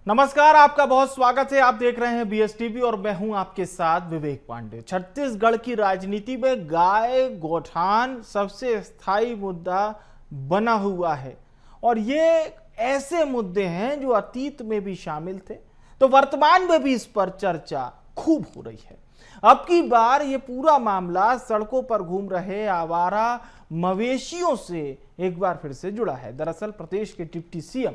नमस्कार, आपका बहुत स्वागत है। आप देख रहे हैं बीएसटीवी और मैं हूं आपके साथ विवेक पांडे। छत्तीसगढ़ की राजनीति में गाय गौठान सबसे स्थायी मुद्दा बना हुआ है और ये ऐसे मुद्दे हैं जो अतीत में भी शामिल थे तो वर्तमान में भी इस पर चर्चा खूब हो रही है। अब की बार ये पूरा मामला सड़कों पर घूम रहे आवारा मवेशियों से एक बार फिर से जुड़ा है। दरअसल प्रदेश के डिप्टी सीएम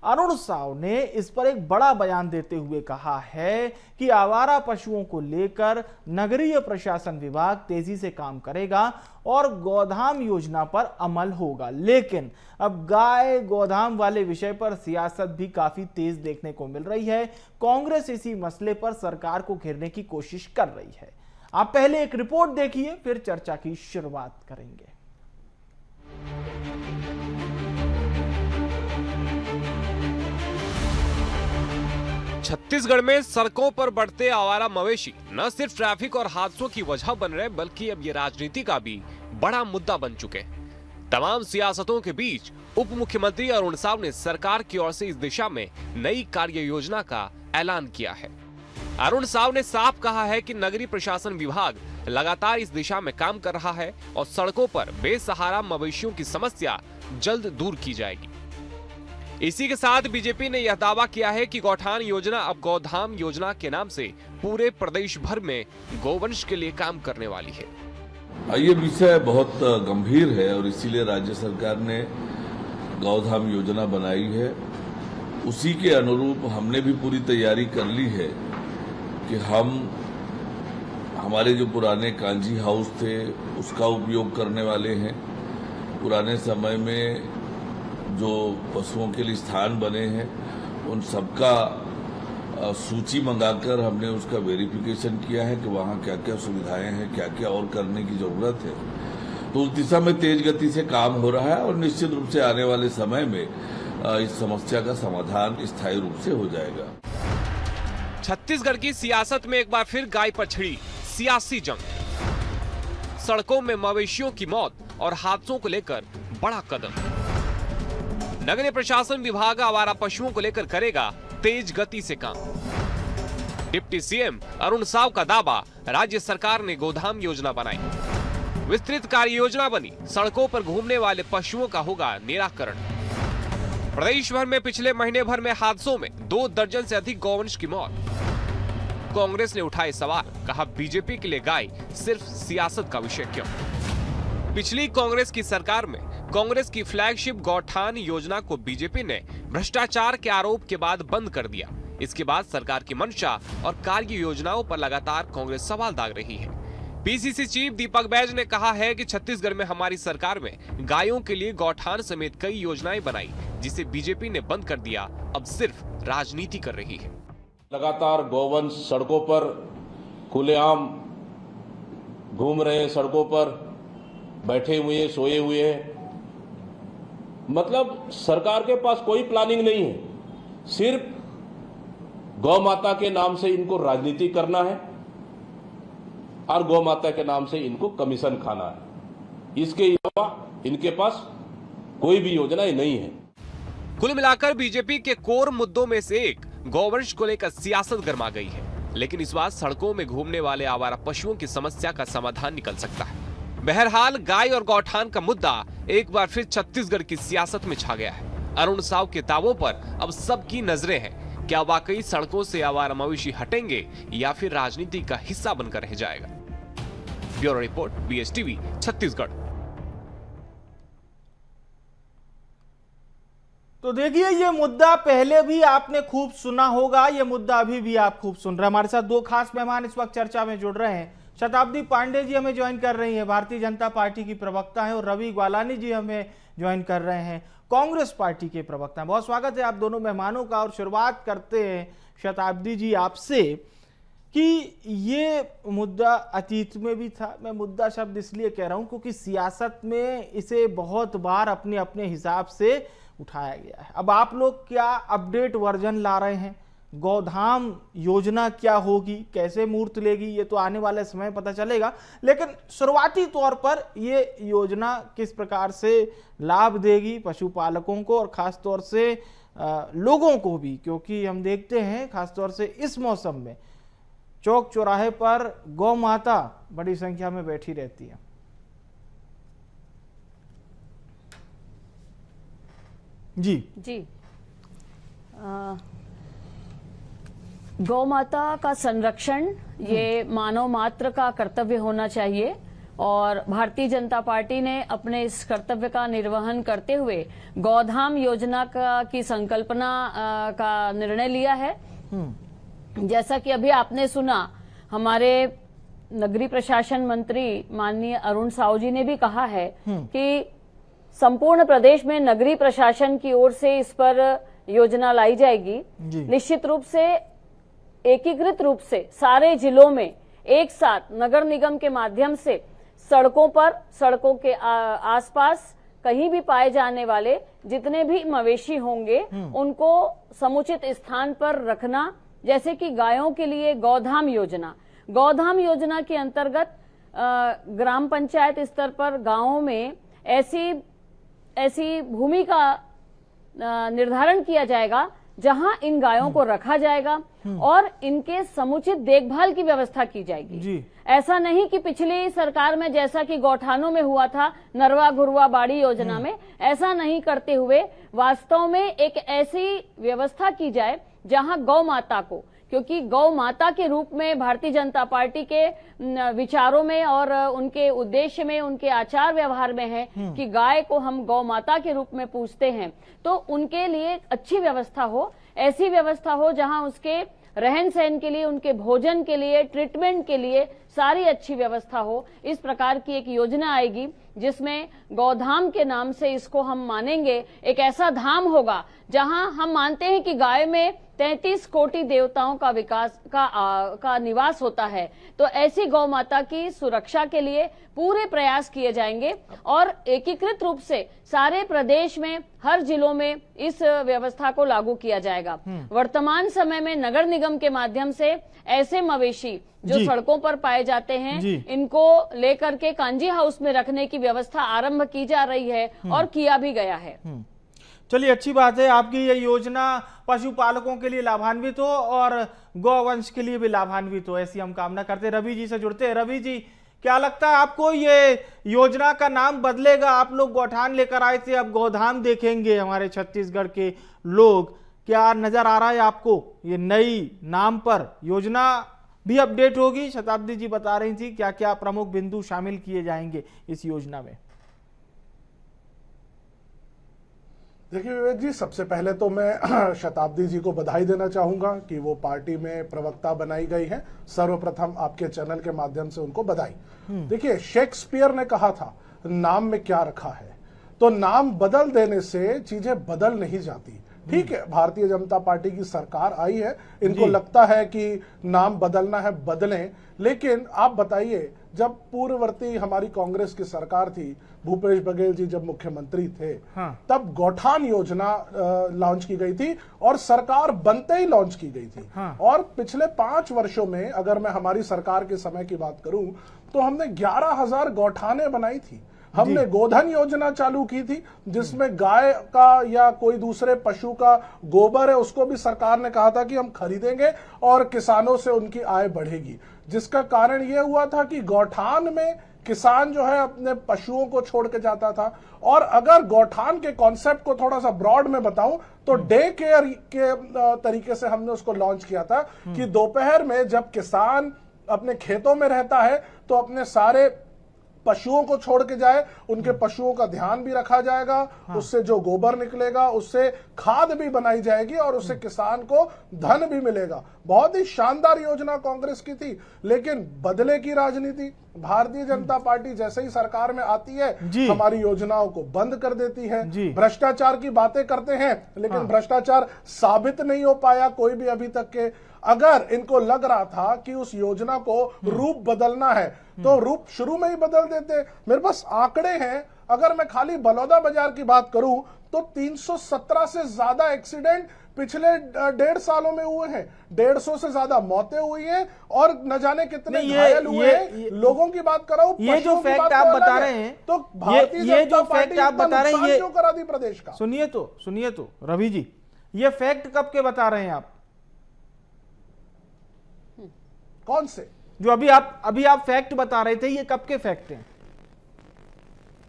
अरुण साव ने इस पर एक बड़ा बयान देते हुए कहा है कि आवारा पशुओं को लेकर नगरीय प्रशासन विभाग तेजी से काम करेगा और गोधाम योजना पर अमल होगा। लेकिन अब गाय गोधाम वाले विषय पर सियासत भी काफी तेज देखने को मिल रही है। कांग्रेस इसी मसले पर सरकार को घेरने की कोशिश कर रही है। आप पहले एक रिपोर्ट देखिए, फिर चर्चा की शुरुआत करेंगे। छत्तीसगढ़ में सड़कों पर बढ़ते आवारा मवेशी न सिर्फ ट्रैफिक और हादसों की वजह बन रहे बल्कि अब ये राजनीति का भी बड़ा मुद्दा बन चुके हैं। तमाम सियासतों के बीच उप मुख्यमंत्री अरुण साव ने सरकार की ओर से इस दिशा में नई कार्य योजना का ऐलान किया है। अरुण साव ने साफ कहा है कि नगरीय प्रशासन विभाग लगातार इस दिशा में काम कर रहा है और सड़कों पर बेसहारा मवेशियों की समस्या जल्द दूर की जाएगी। इसी के साथ बीजेपी ने यह दावा किया है कि गौठान योजना अब गोधाम योजना के नाम से पूरे प्रदेश भर में गोवंश के लिए काम करने वाली है। ये विषय बहुत गंभीर है और इसीलिए राज्य सरकार ने गौधाम योजना बनाई है। उसी के अनुरूप हमने भी पूरी तैयारी कर ली है कि हम हमारे जो पुराने कांजी हाउस थे उसका उपयोग करने वाले हैं। पुराने समय में जो पशुओं के लिए स्थान बने हैं उन सबका सूची मंगाकर हमने उसका वेरिफिकेशन किया है कि वहाँ क्या क्या सुविधाएं हैं, क्या क्या और करने की जरूरत है। तो उस दिशा में तेज गति से काम हो रहा है और निश्चित रूप से आने वाले समय में इस समस्या का समाधान स्थायी रूप से हो जाएगा। छत्तीसगढ़ की सियासत में एक बार फिर गाय पर छिड़ी सियासी जंग। सड़कों में मवेशियों की मौत और हादसों को लेकर बड़ा कदम। नगरीय प्रशासन विभाग आवारा पशुओं को लेकर करेगा तेज गति से काम। डिप्टी सीएम अरुण साव का दावा, राज्य सरकार ने गोधाम योजना बनाई, विस्तृत कार्य योजना बनी, सड़कों पर घूमने वाले पशुओं का होगा निराकरण। प्रदेश भर में पिछले महीने भर में हादसों में 2 दर्जन से अधिक गौवंश की मौत। कांग्रेस ने उठाए सवाल, कहा बीजेपी के लिए गाय सिर्फ सियासत का विषय क्यों। पिछली कांग्रेस की सरकार में कांग्रेस की फ्लैगशिप गौठान योजना को बीजेपी ने भ्रष्टाचार के आरोप के बाद बंद कर दिया। इसके बाद सरकार की मंशा और कार्य योजनाओं पर लगातार कांग्रेस सवाल दाग रही है। पीसीसी चीफ दीपक बैज ने कहा है कि छत्तीसगढ़ में हमारी सरकार में गायों के लिए गौठान समेत कई योजनाएं बनाई जिसे बीजेपी ने बंद कर दिया, अब सिर्फ राजनीति कर रही है। लगातार गौवंश सड़कों पर खुलेआम घूम रहे हैं, सड़कों पर बैठे हुए हैं, सोए हुए हैं। मतलब सरकार के पास कोई प्लानिंग नहीं है, सिर्फ गौ माता के नाम से इनको राजनीति करना है और गौ माता के नाम से इनको कमीशन खाना है। इसके अलावा इनके पास कोई भी योजनाएं नहीं है। कुल मिलाकर बीजेपी के कोर मुद्दों में से एक गौवंश को लेकर सियासत गर्मा गई है, लेकिन इस बार सड़कों में घूमने वाले आवारा पशुओं की समस्या का समाधान निकल सकता है। बहरहाल गाय और गौठान का मुद्दा एक बार फिर छत्तीसगढ़ की सियासत में छा गया है। अरुण साव के दावों पर अब सबकी नजरें हैं। क्या वाकई सड़कों से आवारा मवेशी हटेंगे या फिर राजनीति का हिस्सा बनकर रह जाएगा। Bureau report, BSTV, Chhattisgarh. तो देखिए, ये मुद्दा पहले भी आपने खूब सुना होगा, ये मुद्दा अभी भी आप खूब सुन रहे हैं। हमारे साथ 2 खास मेहमान इस वक्त चर्चा में जुड़ रहे हैं। शताब्दी पांडे जी हमें ज्वाइन कर रही हैं, भारतीय जनता पार्टी की प्रवक्ता हैं, और रवि ग्वालानी जी हमें ज्वाइन कर रहे हैं, कांग्रेस पार्टी के प्रवक्ता हैं। बहुत स्वागत है आप दोनों मेहमानों का। और शुरुआत करते हैं शताब्दी जी आपसे कि ये मुद्दा अतीत में भी था। मैं मुद्दा शब्द इसलिए कह रहा हूं क्योंकि सियासत में इसे बहुत बार अपने अपने हिसाब से उठाया गया है। अब आप लोग क्या अपडेट वर्जन ला रहे हैं? गोधाम योजना क्या होगी, कैसे मूर्त लेगी, ये तो आने वाले समय पता चलेगा, लेकिन शुरुआती तौर पर ये योजना किस प्रकार से लाभ देगी पशुपालकों को और खास तौर से लोगों को भी, क्योंकि हम देखते हैं खासतौर से इस मौसम में चौक चौराहे पर गौ माता बड़ी संख्या में बैठी रहती है। जी गौ माता का संरक्षण ये मानव मात्र का कर्तव्य होना चाहिए और भारतीय जनता पार्टी ने अपने इस कर्तव्य का निर्वहन करते हुए गौधाम योजना की संकल्पना का निर्णय लिया है। जैसा कि अभी आपने सुना, हमारे नगरीय प्रशासन मंत्री माननीय अरुण साहू जी ने भी कहा है कि संपूर्ण प्रदेश में नगरीय प्रशासन की ओर से इस पर योजना लाई जाएगी। निश्चित रूप से एकीकृत रूप से सारे जिलों में एक साथ नगर निगम के माध्यम से सड़कों पर, सड़कों के आसपास कहीं भी पाए जाने वाले जितने भी मवेशी होंगे उनको समुचित स्थान पर रखना। जैसे कि गायों के लिए गौधाम योजना के अंतर्गत ग्राम पंचायत स्तर पर गांवों में ऐसी भूमि का निर्धारण किया जाएगा जहां इन गायों को रखा जाएगा और इनके समुचित देखभाल की व्यवस्था की जाएगी। ऐसा नहीं कि पिछली सरकार में जैसा कि गौठानों में हुआ था, नरवा घुरवा बाड़ी योजना में, ऐसा नहीं करते हुए वास्तव में एक ऐसी व्यवस्था की जाए जहां गौ माता को, क्योंकि गौ माता के रूप में भारतीय जनता पार्टी के विचारों में और उनके उद्देश्य में, उनके आचार व्यवहार में है कि गाय को हम गौ माता के रूप में पूजते हैं, तो उनके लिए अच्छी व्यवस्था हो, ऐसी व्यवस्था हो जहां उसके रहन सहन के लिए, उनके भोजन के लिए, ट्रीटमेंट के लिए सारी अच्छी व्यवस्था हो। इस प्रकार की एक योजना आएगी जिसमें गौधाम के नाम से इसको हम मानेंगे एक ऐसा धाम होगा जहां हम मानते हैं कि गाय में 33 कोटि देवताओं का विकास का निवास होता है। तो ऐसी गौ माता की सुरक्षा के लिए पूरे प्रयास किए जाएंगे और एकीकृत रूप से सारे प्रदेश में हर जिलों में इस व्यवस्था को लागू किया जाएगा। वर्तमान समय में नगर निगम के माध्यम से ऐसे मवेशी जो सड़कों पर पाए जाते हैं, इनको लेकर के कांजी हाउस में रखने की व्यवस्था आरंभ की जा रही है और किया भी गया है। चलिए, अच्छी बात है। आपकी ये योजना पशुपालकों के लिए लाभान्वित हो और गौवंश के लिए भी लाभान्वित हो, ऐसी हम कामना करते हैं। रवि जी से जुड़ते हैं। रवि जी, क्या लगता है आपको ये योजना का नाम बदलेगा? आप लोग गौठान लेकर आए थे, अब गौधाम देखेंगे हमारे छत्तीसगढ़ के लोग। क्या नजर आ रहा है आपको ये नई नाम पर योजना भी अपडेट होगी? शताब्दी जी बता रही थी क्या क्या प्रमुख बिंदु शामिल किए जाएंगे इस योजना में। देखिए विवेक जी, सबसे पहले तो मैं शताब्दी जी को बधाई देना चाहूंगा कि वो पार्टी में प्रवक्ता बनाई गई है। सर्वप्रथम आपके चैनल के माध्यम से उनको बधाई। देखिए, शेक्सपियर ने कहा था नाम में क्या रखा है, तो नाम बदल देने से चीजें बदल नहीं जाती। ठीक है, भारतीय जनता पार्टी की सरकार आई है, इनको लगता है कि नाम बदलना है, बदलें। लेकिन आप बताइए, जब पूर्ववर्ती हमारी कांग्रेस की सरकार थी, भूपेश बघेल जी जब मुख्यमंत्री थे, तब गौठान योजना लॉन्च की गई थी और सरकार बनते ही लॉन्च की गई थी। और पिछले 5 वर्षों में अगर मैं हमारी सरकार के समय की बात करूं तो हमने 11,000 गौठानें बनाई थी। हमने गोधन योजना चालू की थी जिसमें गाय का या कोई दूसरे पशु का गोबर है उसको भी सरकार ने कहा था कि हम खरीदेंगे और किसानों से उनकी आय बढ़ेगी, जिसका कारण यह हुआ था कि गौठान में किसान जो है अपने पशुओं को छोड़ के जाता था। और अगर गौठान के कॉन्सेप्ट को थोड़ा सा ब्रॉड में बताऊं तो डे केयर के तरीके से हमने उसको लॉन्च किया था कि दोपहर में जब किसान अपने खेतों में रहता है तो अपने सारे पशुओं को छोड़ के जाए, उनके पशुओं का ध्यान भी रखा जाएगा, उससे जो गोबर निकलेगा उससे खाद भी बनाई जाएगी और उससे किसान को धन भी मिलेगा। बहुत ही शानदार योजना कांग्रेस की थी, लेकिन बदले की राजनीति भारतीय जनता पार्टी जैसे ही सरकार में आती है हमारी योजनाओं को बंद कर देती है। भ्रष्टाचार की बातें करते हैं लेकिन भ्रष्टाचार साबित नहीं हो पाया कोई भी अभी तक के। अगर इनको लग रहा था कि उस योजना को रूप बदलना है तो रूप शुरू में ही बदल देते। मेरे पास आंकड़े हैं, अगर मैं खाली बलौदा बाजार की बात करूं तो 317 से ज्यादा एक्सीडेंट पिछले 1.5 सालों में हुए हैं, 150 से ज्यादा मौतें हुई हैं और न जाने कितने घायल हुए हैं। लोगों की बात कर रहा हूं, ये जो फैक्ट आप बता रहे हैं, तो भारतीय ये जो फैक्ट आप बता रहे हैं, ये क्यों करा दी प्रदेश का? सुनिए तो रवि जी, ये फैक्ट कब के बता रहे हैं आप? कौन से? जो अभी आप फैक्ट बता रहे थे, ये कब के फैक्ट हैं?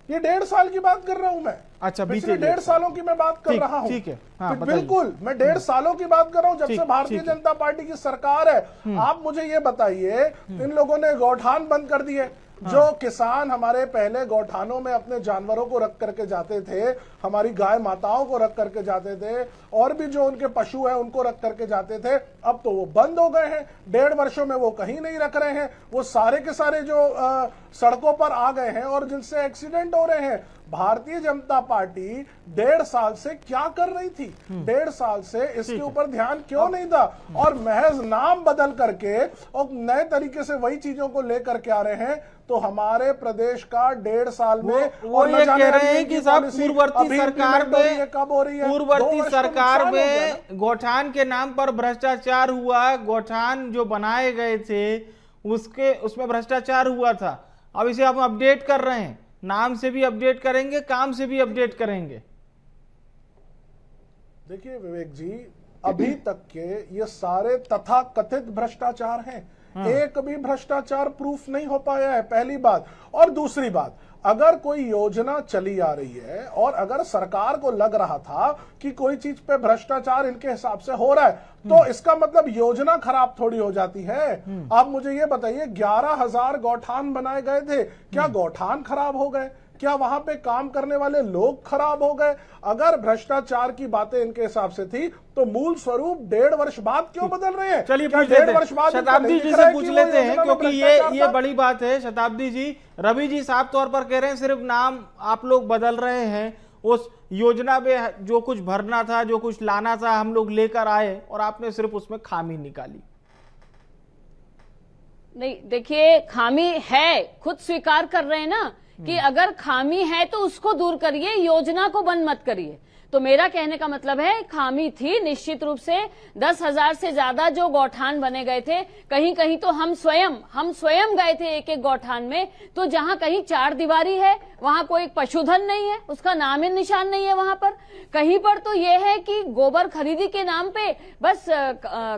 ये 1.5 साल की बात कर रहा हूं मैं। अच्छा, पिछले 1.5 सालों की मैं बात कर रहा हूं। ठीक है, हाँ, बिल्कुल मैं 1.5 सालों की बात कर रहा हूं, जब से भारतीय जनता पार्टी की सरकार है। आप मुझे ये बताइए, इन लोगों ने गौठान बंद कर दिए। जो किसान हमारे पहले गौठानों में अपने जानवरों को रख करके जाते थे, हमारी गाय माताओं को रख करके जाते थे, और भी जो उनके पशु हैं उनको रख करके जाते थे, अब तो वो बंद हो गए हैं। 1.5 वर्षों में वो कहीं नहीं रख रहे हैं। वो सारे के सारे जो सड़कों पर आ गए हैं और जिनसे एक्सीडेंट हो रहे हैं। भारतीय जनता पार्टी 1.5 साल से क्या कर रही थी? 1.5 साल से इसके ऊपर ध्यान क्यों नहीं था? और महज नाम बदल करके और नए तरीके से वही चीजों को लेकर के आ रहे हैं। तो हमारे प्रदेश का 1.5 साल में वो ये कह रहे हैं कि साहब पूर्ववर्ती सरकार में, कब हो रही है? पूर्ववर्ती सरकार में गौठान के नाम पर भ्रष्टाचार हुआ। गौठान जो बनाए गए थे उसमें भ्रष्टाचार हुआ था। अब इसे हम अपडेट कर रहे हैं, नाम से भी अपडेट करेंगे, काम से भी अपडेट करेंगे। देखिए विवेक जी, अभी तक के ये सारे तथाकथित भ्रष्टाचार हैं। एक भी भ्रष्टाचार प्रूफ नहीं हो पाया है, पहली बात। और दूसरी बात, अगर कोई योजना चली आ रही है और अगर सरकार को लग रहा था कि कोई चीज पे भ्रष्टाचार इनके हिसाब से हो रहा है, तो इसका मतलब योजना खराब थोड़ी हो जाती है। आप मुझे ये बताइए, 11,000 गौठान बनाए गए थे, क्या गौठान खराब हो गए? क्या वहां पे काम करने वाले लोग खराब हो गए? अगर भ्रष्टाचार की बातें इनके हिसाब से थी, तो मूल स्वरूप 1.5 वर्ष बाद क्यों बदल रहे हैं? चलिए पूछ लेते हैं, शताब्दी जी से पूछ लेते हैं, क्योंकि ये बड़ी बात है। शताब्दी जी, रवि जी साफ तौर पर कह रहे हैं सिर्फ नाम आप लोग बदल रहे हैं, उस योजना में जो कुछ भरना था, जो कुछ लाना था, हम लोग लेकर आए और आपने सिर्फ उसमें खामी निकाली। नहीं, देखिए, खामी है, खुद स्वीकार कर रहे हैं ना कि अगर खामी है तो उसको दूर करिए, योजना को बंद मत करिए। तो मेरा कहने का मतलब है, खामी थी निश्चित रूप से। 10,000 से ज्यादा जो गौठान बने गए थे, कहीं कहीं तो हम स्वयं गए थे एक एक गौठान में, तो जहां कहीं 4 दीवारी है, वहां कोई पशुधन नहीं है, उसका नाम ही निशान नहीं है वहां पर। कहीं पर तो ये है कि गोबर खरीदी के नाम पे बस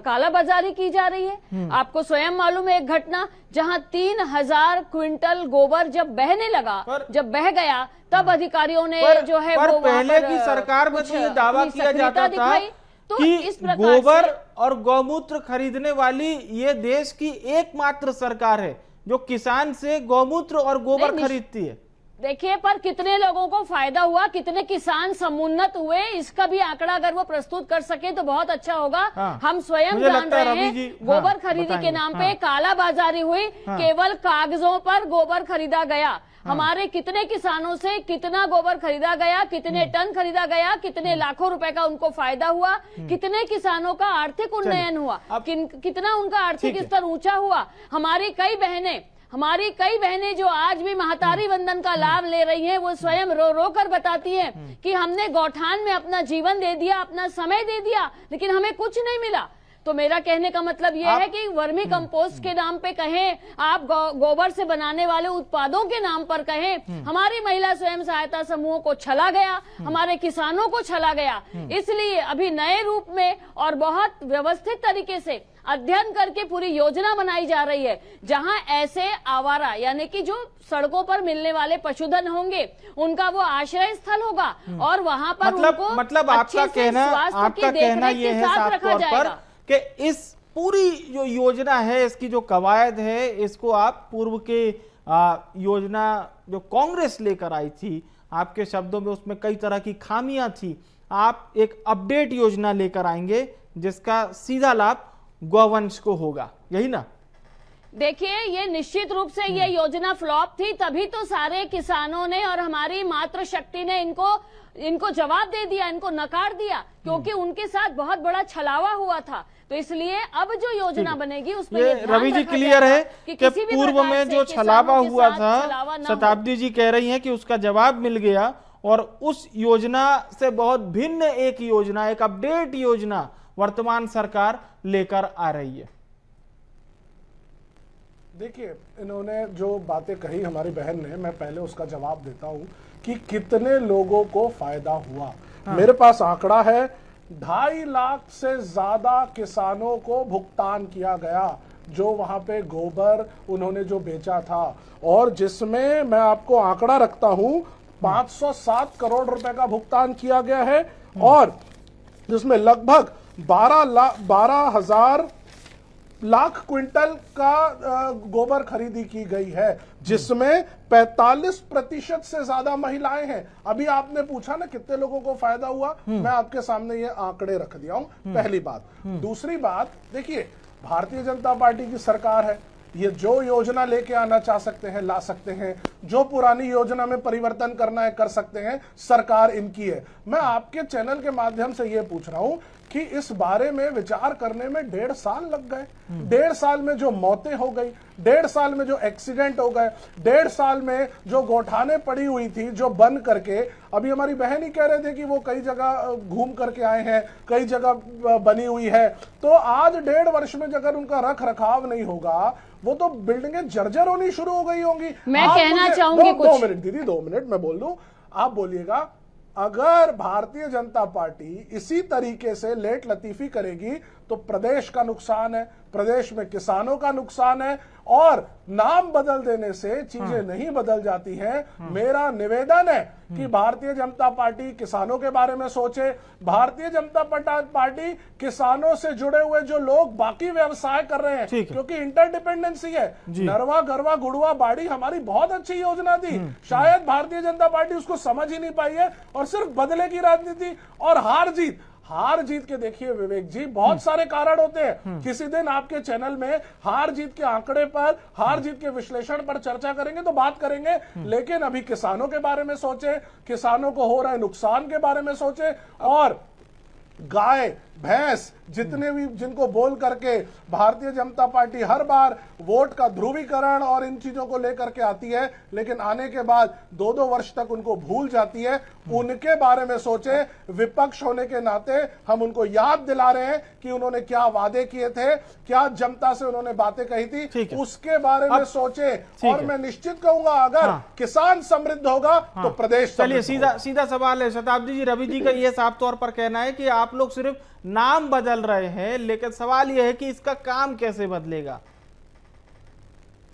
कालाबाजारी की जा रही है। आपको स्वयं मालूम है एक घटना, जहां 3,000 क्विंटल गोबर जब बहने लगा, जब बह गया, तब अधिकारियों ने जो है वो पहले की सरकार में तो ये दावा किया जाता था कि गोबर और गौमूत्र खरीदने वाली ये देश की एकमात्र सरकार है जो किसान से गौमूत्र और गोबर खरीदती है। देखिए, पर कितने लोगों को फायदा हुआ, कितने किसान समुन्नत हुए, इसका भी आंकड़ा अगर वो प्रस्तुत कर सके तो बहुत अच्छा होगा। हम स्वयं जान रहे हैं, गोबर खरीदी के नाम पे कालाबाजारी हुई, केवल कागजों पर गोबर खरीदा गया। हमारे कितने किसानों से कितना गोबर खरीदा गया, कितने टन खरीदा गया, कितने लाखों रुपए का उनको फायदा हुआ, कितने किसानों का आर्थिक उन्नयन हुआ, कितना उनका आर्थिक स्तर ऊंचा हुआ। हमारी कई बहनें जो आज भी महतारी वंदन का लाभ ले रही हैं, वो स्वयं रो रो कर बताती हैं कि हमने गौठान में अपना जीवन दे दिया, अपना समय दे दिया, लेकिन हमें कुछ नहीं मिला। तो मेरा कहने का मतलब यह है कि वर्मी कंपोस्ट के नाम पे कहें, आप गोबर से बनाने वाले उत्पादों के नाम पर कहें, हमारी महिला स्वयं सहायता समूहों को छला गया, हमारे किसानों को छला गया। इसलिए अभी नए रूप में और बहुत व्यवस्थित तरीके से अध्ययन करके पूरी योजना बनाई जा रही है, जहां ऐसे आवारा यानी कि जो सड़कों पर मिलने वाले पशुधन होंगे, उनका वो आश्रय स्थल होगा और वहां पर मतलब आपका कहना ये है साफ तौर पर कि इस पूरी जो योजना है, इसकी जो कवायद है, इसको आप पूर्व के योजना जो कांग्रेस लेकर आई थी, आपके शब्दों में उसमें कई तरह की खामियां थी, आप एक अपडेट योजना लेकर आएंगे जिसका सीधा लाभ गौवंश को होगा, यही ना? देखिए, ये निश्चित रूप से ये योजना फ्लॉप थी, तभी तो सारे किसानों ने और हमारी मातृशक्ति ने इनको जवाब दे दिया, इनको नकार दिया, क्योंकि उनके साथ बहुत बड़ा छलावा हुआ था। तो इसलिए अब जो योजना बनेगी उसमें रवि जी क्लियर है कि पूर्व में जो छलावा हुआ था, शताब्दी जी कह रही हैं कि उसका जवाब मिल गया और उस योजना से बहुत भिन्न एक योजना, एक अपडेट योजना वर्तमान सरकार लेकर आ रही है। देखिए, इन्होंने जो बातें कही हमारी बहन ने, मैं पहले उसका जवाब देता हूं कि कितने लोगों को फायदा हुआ। मेरे पास आंकड़ा है, 2.5 लाख से ज्यादा किसानों को भुगतान किया गया, जो वहां पे गोबर उन्होंने जो बेचा था, और जिसमें मैं आपको आंकड़ा रखता हूं 507 करोड़ रुपए का भुगतान किया गया है, और जिसमें लगभग 12,000 लाख क्विंटल का गोबर खरीदी की गई है, जिसमें 45% से ज्यादा महिलाएं हैं। अभी आपने पूछा ना कितने लोगों को फायदा हुआ, मैं आपके सामने ये आंकड़े रख दिया हूं, पहली बात। दूसरी बात, देखिए भारतीय जनता पार्टी की सरकार है, ये जो योजना लेके आना चाह सकते हैं ला सकते हैं, जो पुरानी योजना में परिवर्तन करना है कर सकते हैं, सरकार इनकी है। मैं आपके चैनल के माध्यम से ये पूछ रहा हूं कि इस बारे में विचार करने में 1.5 साल लग गए। 1.5 साल में जो मौतें हो गई, 1.5 साल में जो एक्सीडेंट हो गए, 1.5 साल में जो गौठाने पड़ी हुई थी जो बंद करके, अभी हमारी बहन ही कह रहे थे कि वो कई जगह घूम करके आए हैं, कई जगह बनी हुई है, तो आज 1.5 वर्ष में अगर उनका रख रखाव नहीं होगा, वो तो बिल्डिंगें जर्जर होनी शुरू हो गई होंगी। मैं कहना चाहूंगी कुछ 2 मिनट दीदी, 2 मिनट मैं बोल दूं, आप बोलिएगा। अगर भारतीय जनता पार्टी इसी तरीके से लेट लतीफी करेगी तो प्रदेश का नुकसान है, प्रदेश में किसानों का नुकसान है, और नाम बदल देने से चीजें नहीं बदल जाती हैं। मेरा निवेदन है कि भारतीय जनता पार्टी किसानों के बारे में सोचे। भारतीय जनता पार्टी किसानों से जुड़े हुए जो लोग बाकी व्यवसाय कर रहे हैं, क्योंकि इंटरडिपेंडेंसी है। नरवा गरवा गुड़वा बाड़ी हमारी बहुत अच्छी योजना थी, शायद भारतीय जनता पार्टी उसको समझ ही नहीं पाई है, और सिर्फ बदले की राजनीति और हार जीत के देखिए विवेक जी, बहुत सारे कारण होते हैं। किसी दिन आपके चैनल में हार जीत के आंकड़े पर, हार जीत के विश्लेषण पर चर्चा करेंगे तो बात करेंगे, लेकिन अभी किसानों के बारे में सोचे, किसानों को हो रहे नुकसान के बारे में सोचे, और गाय भैंस जितने भी जिनको बोल करके भारतीय जनता पार्टी हर बार वोट का ध्रुवीकरण और इन चीजों को लेकर के आती है, लेकिन आने के बाद 2-2 वर्ष तक उनको भूल जाती है, उनके बारे में सोचे। विपक्ष होने के नाते हम उनको याद दिला रहे हैं कि उन्होंने क्या वादे किए थे, क्या जनता से उन्होंने बातें कही थी, उसके बारे में सोचे। और मैं निश्चित कहूंगा, अगर किसान समृद्ध होगा तो प्रदेश। चलिए सीधा सवाल है शताब्दी जी, रवि जी का ये साफ तौर पर कहना है कि आप लोग सिर्फ नाम बदल रहे हैं, लेकिन सवाल यह है कि इसका काम कैसे बदलेगा।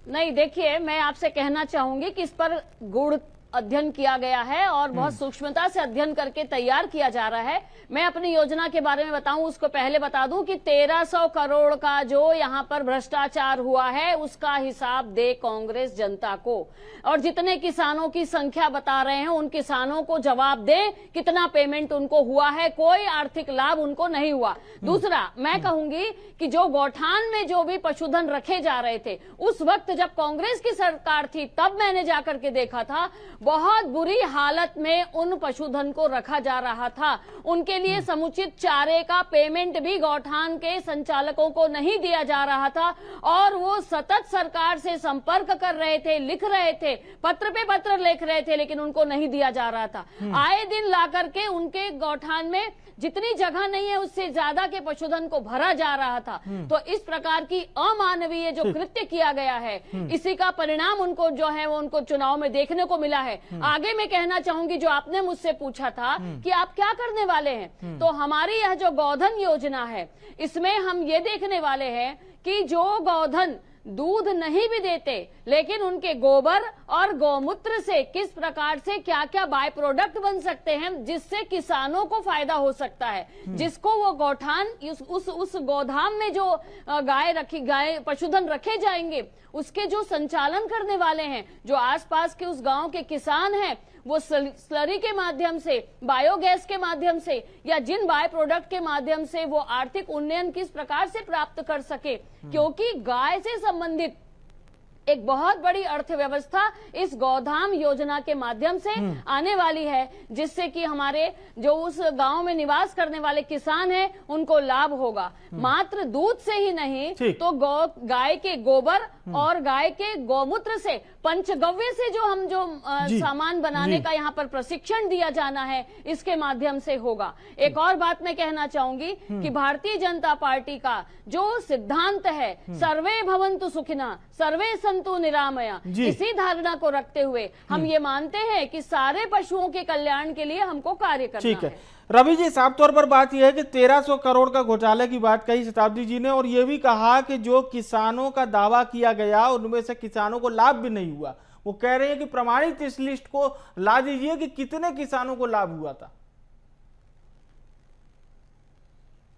नहीं, देखिए मैं आपसे कहना चाहूंगी कि इस पर गूढ़ अध्ययन किया गया है और बहुत सूक्ष्मता से अध्ययन करके तैयार किया जा रहा है। मैं अपनी योजना के बारे में बताऊं, उसको पहले बता दूं कि 1300 करोड़ का जो यहां पर भ्रष्टाचार हुआ है उसका हिसाब दे कांग्रेस जनता को, और जितने किसानों की संख्या बता रहे हैं उन किसानों को जवाब दे कितना पेमेंट उनको हुआ है, कोई आर्थिक लाभ उनको नहीं हुआ। दूसरा, मैं कहूंगी कि जो गौठान में जो भी पशुधन रखे जा रहे थे, उस वक्त जब कांग्रेस की सरकार थी तब मैंने जाकर के देखा था, बहुत बुरी हालत में उन पशुधन को रखा जा रहा था। उनके लिए समुचित चारे का पेमेंट भी गौठान के संचालकों को नहीं दिया जा रहा था, और वो सतत सरकार से संपर्क कर रहे थे, लिख रहे थे, पत्र पे पत्र लिख रहे थे, लेकिन उनको नहीं दिया जा रहा था। आए दिन ला करके उनके गौठान में जितनी जगह नहीं है उससे ज्यादा के पशुधन को भरा जा रहा था। तो इस प्रकार की अमानवीय जो कृत्य किया गया है, इसी का परिणाम उनको जो है वो उनको चुनाव में देखने को मिला है। आगे मैं कहना चाहूंगी, जो आपने मुझसे पूछा था कि आप क्या करने वाले हैं, तो हमारी यह जो गौधन योजना है, इसमें हम ये देखने वाले हैं कि जो गौधन दूध नहीं भी देते, लेकिन उनके गोबर और गौमूत्र से किस प्रकार से क्या क्या बाय प्रोडक्ट बन सकते हैं, जिससे किसानों को फायदा हो सकता है, जिसको वो गौठान उस गोधाम में जो गाय पशुधन रखे जाएंगे उसके जो संचालन करने वाले हैं, जो आसपास के उस गांव के किसान हैं, वो स्लरी के माध्यम से, बायोगैस के माध्यम से, या जिन बाय प्रोडक्ट के माध्यम से वो आर्थिक उन्नयन किस प्रकार से प्राप्त कर सके, क्योंकि गाय से संबंधित एक बहुत बड़ी अर्थव्यवस्था इस गौधाम योजना के माध्यम से आने वाली है, जिससे कि हमारे जो उस गांव में निवास करने वाले किसान हैं उनको लाभ होगा। मात्र दूध से ही नहीं तो गाय के गोबर और गाय के गौमूत्र से, पंचगव्य से जो सामान बनाने का यहाँ पर प्रशिक्षण दिया जाना है, इसके माध्यम से होगा। एक और बात मैं कहना चाहूंगी कि भारतीय जनता पार्टी का जो सिद्धांत है, सर्वे भवन्तु सुखिनः सर्वे सन्तु निरामया, इसी धारणा को रखते हुए हम ये मानते हैं कि सारे पशुओं के कल्याण के लिए हमको कार्य करना है। रवि जी, साफ तौर पर बात यह है कि 1300 करोड़ का घोटाले की बात कही शताब्दी जी ने, और यह भी कहा कि जो किसानों का दावा किया गया उनमें से किसानों को लाभ भी नहीं हुआ। वो कह रहे हैं कि प्रमाणित इस लिस्ट को ला दीजिए कि कितने किसानों को लाभ हुआ था।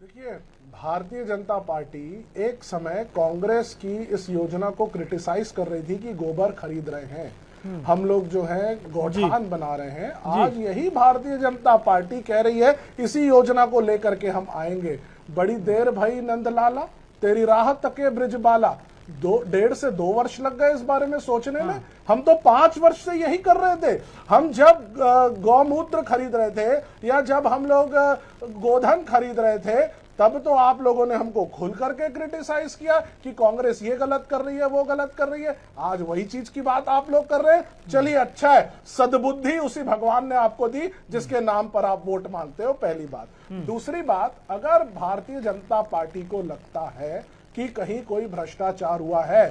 देखिए, भारतीय जनता पार्टी एक समय कांग्रेस की इस योजना को क्रिटिसाइज कर रही थी कि गोबर खरीद रहे हैं, हम लोग जो है गौठान बना रहे हैं। आज यही भारतीय जनता पार्टी कह रही है इसी योजना को लेकर के हम आएंगे। बड़ी देर भई नंदलाला, तेरी राह तके ब्रिजबाला। 1.5 से 2 वर्ष लग गए इस बारे में सोचने में। हम तो 5 वर्ष से यही कर रहे थे। हम जब गौमूत्र खरीद रहे थे या जब हम लोग गोधन खरीद रहे थे, तब तो आप लोगों ने हमको खुल करके क्रिटिसाइज किया कि कांग्रेस ये गलत कर रही है, वो गलत कर रही है। आज वही चीज की बात आप लोग कर रहे हैं। चलिए, अच्छा है, सद्बुद्धि उसी भगवान ने आपको दी जिसके नाम पर आप वोट मांगते हो, पहली बात। दूसरी बात, अगर भारतीय जनता पार्टी को लगता है कि कहीं कोई भ्रष्टाचार हुआ है,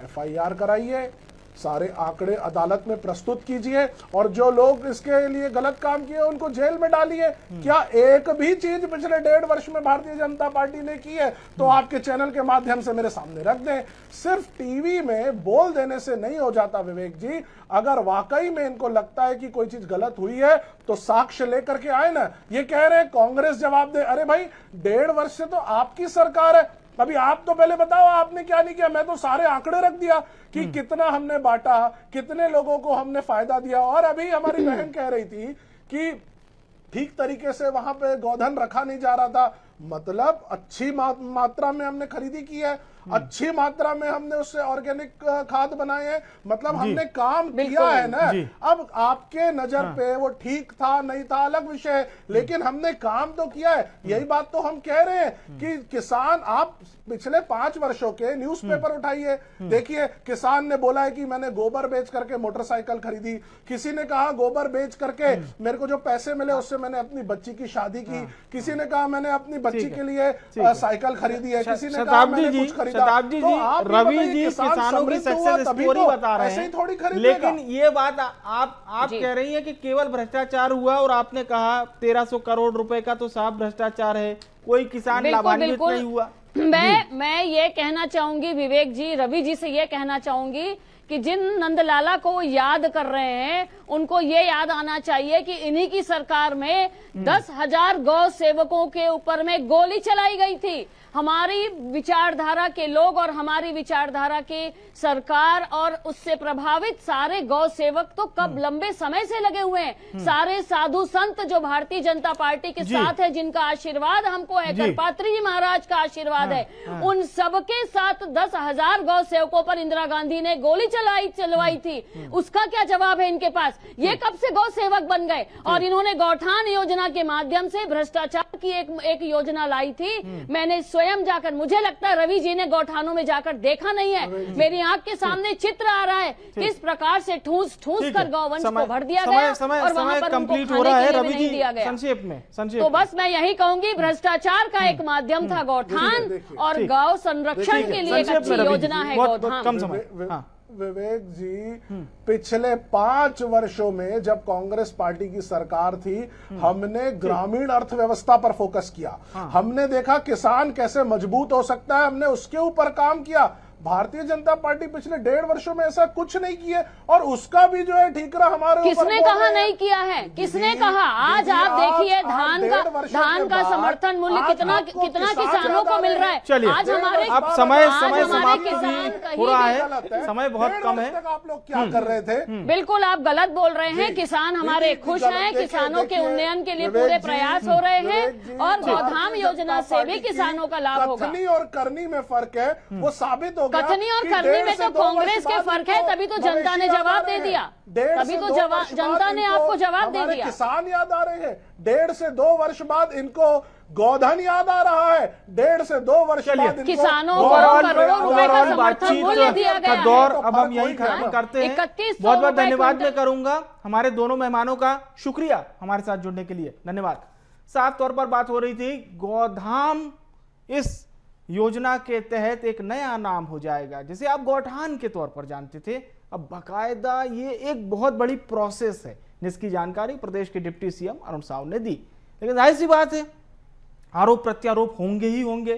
FIR कराइए, सारे आंकड़े अदालत में प्रस्तुत कीजिए, और जो लोग इसके लिए गलत काम किए उनको जेल में डालिए। क्या एक भी चीज पिछले 1.5 वर्ष में भारतीय जनता पार्टी ने की है तो आपके चैनल के माध्यम से मेरे सामने रख दें। सिर्फ टीवी में बोल देने से नहीं हो जाता विवेक जी। अगर वाकई में इनको लगता है कि कोई चीज गलत हुई है तो साक्ष्य लेकर के आए ना। ये कह रहे हैं कांग्रेस जवाब दे, अरे भाई 1.5 वर्ष से तो आपकी सरकार है, अभी आप तो पहले बताओ आपने क्या नहीं किया। मैं तो सारे आंकड़े रख दिया कि कितना हमने बांटा, कितने लोगों को हमने फायदा दिया। और अभी हमारी बहन कह रही थी कि ठीक तरीके से वहां पे गोधन रखा नहीं जा रहा था। मतलब अच्छी मात्रा में हमने खरीदी की है, अच्छी मात्रा में हमने उससे ऑर्गेनिक खाद बनाए हैं, मतलब हमने काम किया है ना। अब आपके नजर पे वो ठीक था नहीं था अलग विषय है, लेकिन हमने काम तो किया है। यही बात तो हम कह रहे हैं कि किसान, आप पिछले 5 वर्षों के न्यूज़पेपर उठाइए, देखिए किसान ने बोला है कि मैंने गोबर बेच करके मोटरसाइकिल खरीदी, किसी ने कहा गोबर बेच करके मेरे को जो पैसे मिले उससे मैंने अपनी बच्ची की शादी की, किसी ने कहा मैंने अपनी बच्ची के लिए साइकिल खरीदी है, किसी ने कहा मैंने कुछ खरीदा। शताब्दी जी, रवि जी किसानों की सक्सेस स्टोरी बता रहे हैं, थोड़ी लेकिन ये बात आप कह रही हैं कि केवल भ्रष्टाचार हुआ, और आपने कहा 1300 करोड़ रुपए का तो साफ भ्रष्टाचार है, कोई किसान लाभान्वित नहीं हुआ। मैं ये कहना चाहूंगी विवेक जी, रवि जी से ये कहना चाहूंगी कि जिन नंदलाला को याद कर रहे हैं उनको ये याद आना चाहिए कि इन्हीं की सरकार में 10,000 गौ सेवकों के ऊपर में गोली चलाई गई थी। हमारी विचारधारा के लोग और हमारी विचारधारा की सरकार और उससे प्रभावित सारे गौ सेवक तो कब लंबे समय से लगे हुए हैं। सारे साधु संत जो भारतीय जनता पार्टी के साथ है, जिनका आशीर्वाद हमको है, करपात्री जी महाराज का आशीर्वाद है, उन सबके साथ 10,000 गौ सेवकों पर इंदिरा गांधी ने गोली चलवाई थी। उसका क्या जवाब है इनके पास? ये कब से गौ सेवक बन गए? और इन्होंने गौठान योजना के माध्यम से भ्रष्टाचार की एक योजना लाई थी। मैंने स्वयं जाकर, मुझे लगता है रवि जी ने गौठानों में जाकर देखा नहीं है, मेरी आंख के सामने चित्र आ रहा है किस प्रकार से ठूस कर गौवंश को भर दिया गया और वहां पर उनको खाने के लिए भी नहीं दिया गया। संक्षेप तो बस मैं यही कहूंगी, भ्रष्टाचार का एक माध्यम था गौठान, और गौ संरक्षण के लिए एक अच्छी योजना है गौठान। विवेक जी, पिछले 5 वर्षों में जब कांग्रेस पार्टी की सरकार थी, हमने ग्रामीण अर्थव्यवस्था पर फोकस किया। हमने देखा किसान कैसे मजबूत हो सकता है, हमने उसके ऊपर काम किया। भारतीय जनता पार्टी पिछले 1.5 वर्षों में ऐसा कुछ नहीं किया, और उसका भी जो है ठीकरा हमारे ऊपर। किसने कहा नहीं किया है? किसने कहा? आज आप देखिए धान का समर्थन मूल्य कितना किसानों को मिल रहा है। चलिए, आज हमारे अब समय समाप्त हो रहा है, समय बहुत कम है। आप लोग क्या कर रहे थे? बिल्कुल आप गलत बोल रहे हैं। किसान हमारे खुश हैं, किसानों के उन्नयन के लिए पूरे प्रयास हो रहे हैं, और गौधाम योजना से भी किसानों का लाभ होगा। कथनी और करनी में फर्क है, वो साबित हो। कथनी और करनी में तो कांग्रेस के फर्क है, तभी तो जनता ने जवाब दे दिया, तभी तो जनता ने आपको जवाब दे दिया। किसान याद आ रहे हैं, 1.5 से 2 वर्ष बाद इनको गोधन याद आ रहा है, 1.5 से 2 वर्ष बाद किसानों को करोड़ों रुपए का समर्थन मूल्य दिया गया है। दौर अब हम यही खत्म करते हैं। बहुत बहुत धन्यवाद मैं करूंगा हमारे दोनों मेहमानों का, शुक्रिया हमारे साथ जुड़ने के लिए, धन्यवाद। साफ तौर पर बात हो रही थी, गोधाम इस योजना के तहत एक नया नाम हो जाएगा, जिसे आप गौठान के तौर पर जानते थे, अब बाकायदा ये एक बहुत बड़ी प्रोसेस है, जिसकी जानकारी प्रदेश के डिप्टी सीएम अरुण साव ने दी। लेकिन जाहिर सी बात है आरोप प्रत्यारोप होंगे ही होंगे,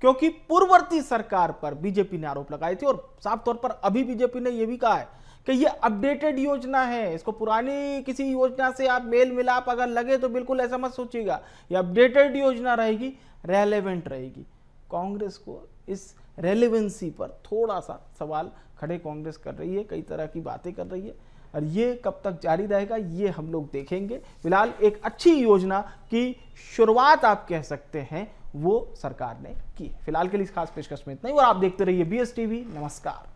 क्योंकि पूर्ववर्ती सरकार पर बीजेपी ने आरोप लगाए थे और साफ तौर पर अभी बीजेपी ने यह भी कहा है कि ये अपडेटेड योजना है, इसको पुरानी किसी योजना से आप मेल मिलाप अगर लगे तो बिल्कुल ऐसा मत सोचिएगा, ये अपडेटेड योजना रहेगी, रेलेवेंट रहेगी। कांग्रेस को इस रेलेवेंसी पर थोड़ा सा सवाल खड़े कांग्रेस कर रही है, कई तरह की बातें कर रही है, और ये कब तक जारी रहेगा ये हम लोग देखेंगे। फिलहाल एक अच्छी योजना की शुरुआत आप कह सकते हैं वो सरकार ने की। फिलहाल के लिए इस खास पेशकश में इतना ही, और आप देखते रहिए BS TV। नमस्कार।